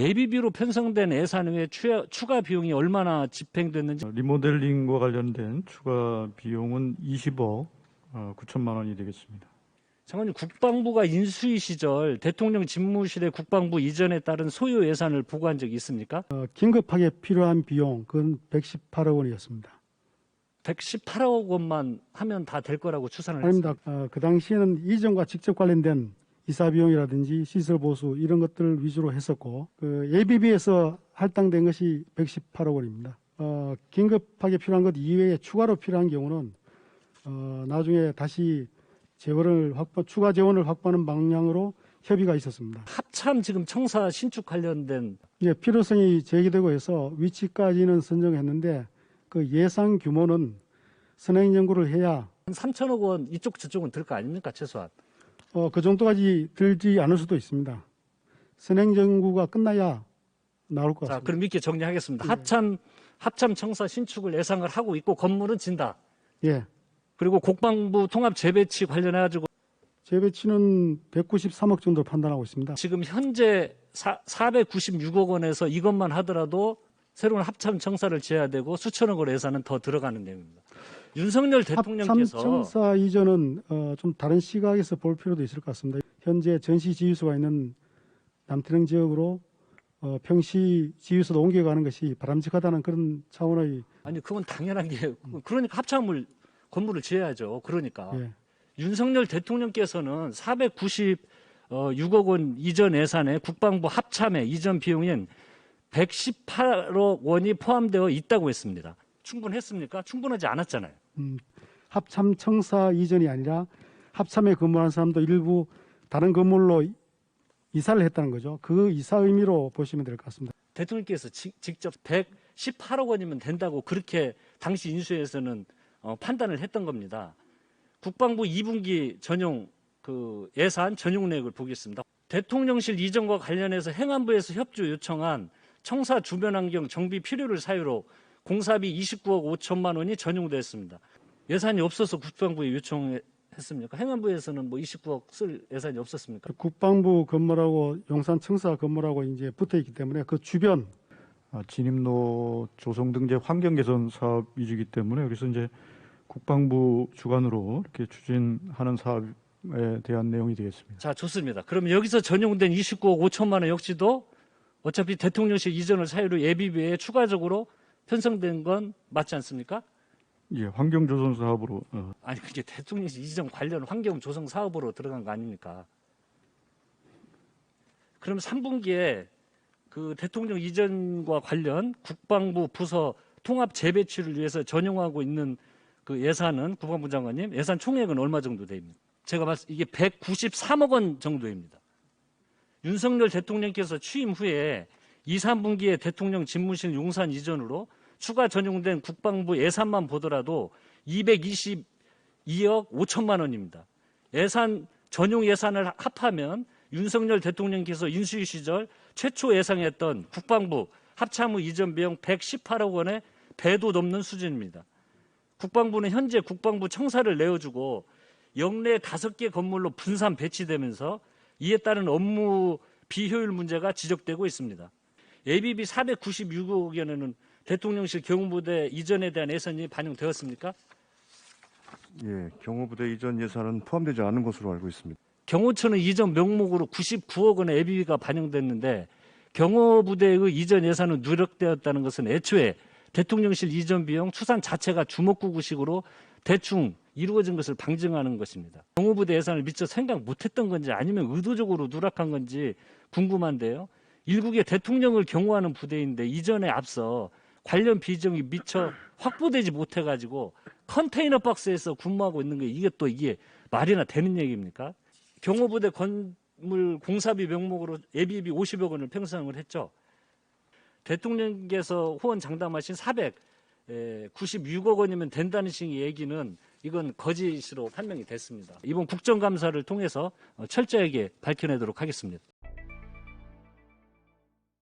예비비로 편성된 예산 외에 추가 비용이 얼마나 집행됐는지. 리모델링과 관련된 추가 비용은 20억 9천만 원이 되겠습니다. 장관님, 국방부가 인수위 시절 대통령 집무실의 국방부 이전에 따른 소요 예산을 보고한 적이 있습니까? 긴급하게 필요한 비용, 그건 118억 원이었습니다. 118억 원만 하면 다 될 거라고 추산을 아닙니다. 했습니다. 그 당시에는 이전과 직접 관련된 이사 비용이라든지 시설 보수 이런 것들 위주로 했었고, 그 예비비에서 할당된 것이 118억 원입니다. 긴급하게 필요한 것 이외에 추가로 필요한 경우는 나중에 다시 추가 재원을 확보하는 방향으로 협의가 있었습니다. 합참 지금 청사 신축 관련된 필요성이 제기되고 해서 위치까지는 선정했는데 그 예상 규모는 선행 연구를 해야 한 3천억 원 이쪽 저쪽은 들 거 아닙니까, 최소한? 그 정도까지 들지 않을 수도 있습니다. 선행 연구가 끝나야 나올 것 자, 같습니다. 그럼 이렇게 정리하겠습니다. 네. 합참 청사 신축을 예상을 하고 있고 건물은 진다. 예. 그리고 국방부 통합 재배치 관련해가지고 재배치는 193억 정도 판단하고 있습니다. 지금 현재 496억 원에서 이것만 하더라도 새로운 합참 청사를 지어야 되고 수천억 원 예산은 더 들어가는 내용입니다. 윤석열 대통령께서 합참 청사 이전은 좀 다른 시각에서 볼 필요도 있을 것 같습니다. 현재 전시 지휘소가 있는 남태릉 지역으로 평시 지휘소로 옮겨가는 것이 바람직하다는 그런 차원의 아니 그건 당연한 게 그러니까 건물을 지어야죠. 그러니까 예. 윤석열 대통령께서는 496억 원 이전 예산에 국방부 합참의 이전 비용인 118억 원이 포함되어 있다고 했습니다. 충분했습니까? 충분하지 않았잖아요. 합참 청사 이전이 아니라 합참에 근무하는 사람도 일부 다른 건물로 이사를 했다는 거죠. 그 이사 의미로 보시면 될 것 같습니다. 대통령께서 직접 118억 원이면 된다고 그렇게 당시 인수에서는 판단을 했던 겁니다. 국방부 2분기 전용 예산 전용 내역을 보겠습니다. 대통령실 이전과 관련해서 행안부에서 협조 요청한 청사 주변 환경 정비 필요를 사유로 공사비 29억 5천만 원이 전용됐습니다. 예산이 없어서 국방부에 요청했습니까? 행안부에서는 29억 쓸 예산이 없었습니까? 국방부 건물하고 용산 청사 건물하고 이제 붙어 있기 때문에 그 주변 진입로 조성 등 이제 환경 개선 사업 위주이기 때문에 여기서 이제 국방부 주관으로 이렇게 추진하는 사업에 대한 내용이 되겠습니다. 자, 좋습니다. 그러면 여기서 전용된 29억 5천만 원 역시도 어차피 대통령실 이전을 사유로 예비비에 추가적으로 편성된 건 맞지 않습니까? 예, 환경 조성 사업으로 아니 그게 대통령실 이전 관련 환경 조성 사업으로 들어간 거 아닙니까? 그럼 3분기에 그 대통령 이전과 관련 국방부 부서 통합 재배치를 위해서 전용하고 있는 그 예산은 국방부 장관님 예산 총액은 얼마 정도 됩니까? 제가 봤을 때 이게 193억 원 정도입니다. 윤석열 대통령께서 취임 후에 2, 3분기에 대통령 집무실 용산 이전으로 추가 전용된 국방부 예산만 보더라도 222억 5천만 원입니다. 전용 예산을 합하면 윤석열 대통령께서 인수위 시절 최초 예상했던 국방부 합참의 이전 비용 118억 원의 배도 넘는 수준입니다. 국방부는 현재 국방부 청사를 내어주고 영내 5개 건물로 분산 배치되면서 이에 따른 업무 비효율 문제가 지적되고 있습니다. 예비비 496억 원에는 대통령실 경호부대 이전에 대한 예산이 반영되었습니까? 예, 경호부대 이전 예산은 포함되지 않은 것으로 알고 있습니다. 경호처는 이전 명목으로 99억 원의 예비비가 반영됐는데 경호부대의 이전 예산은 누락되었다는 것은 애초에 대통령실 이전 비용 추산 자체가 주먹구구식으로 대충 이루어진 것을 방증하는 것입니다. 경호부대 예산을 미처 생각 못했던 건지 아니면 의도적으로 누락한 건지 궁금한데요. 일국의 대통령을 경호하는 부대인데 이전에 앞서 관련 비정이 미처 확보되지 못해가지고 컨테이너 박스에서 근무하고 있는 게 이게 말이나 되는 얘기입니까? 경호부대 건물 공사비 명목으로 예비비 50억 원을 편성을 했죠. 대통령께서 호언 장담하신 496억 원이면 된다는 식의 얘기는 이건 거짓으로 판명이 됐습니다. 이번 국정감사를 통해서 철저하게 밝혀내도록 하겠습니다.